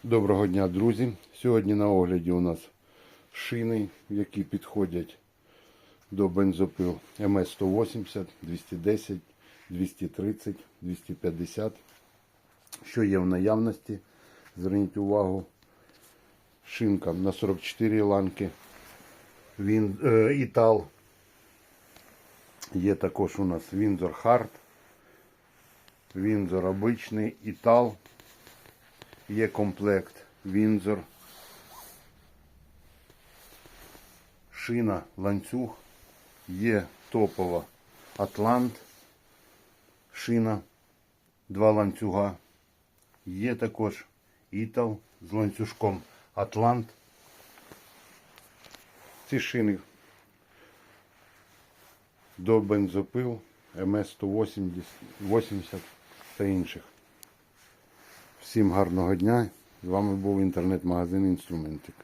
Доброго дня, друзі! Сьогодні на огляді у нас шини, які підходять до бензопил МС-180, 210, 230, 250. Що є в наявності? Зверніть увагу, шинка на 44 ланки, Італ. Є також у нас Віндзор Хард, Віндзор обичний, Італ. Є комплект Віндзор, шина, ланцюг, є топова Атлант, шина, два ланцюга, є також Італ з ланцюжком Атлант. Ці шини до бензопил МС-180 та інших. Всім гарного дня. З вами був інтернет-магазин Інструментик.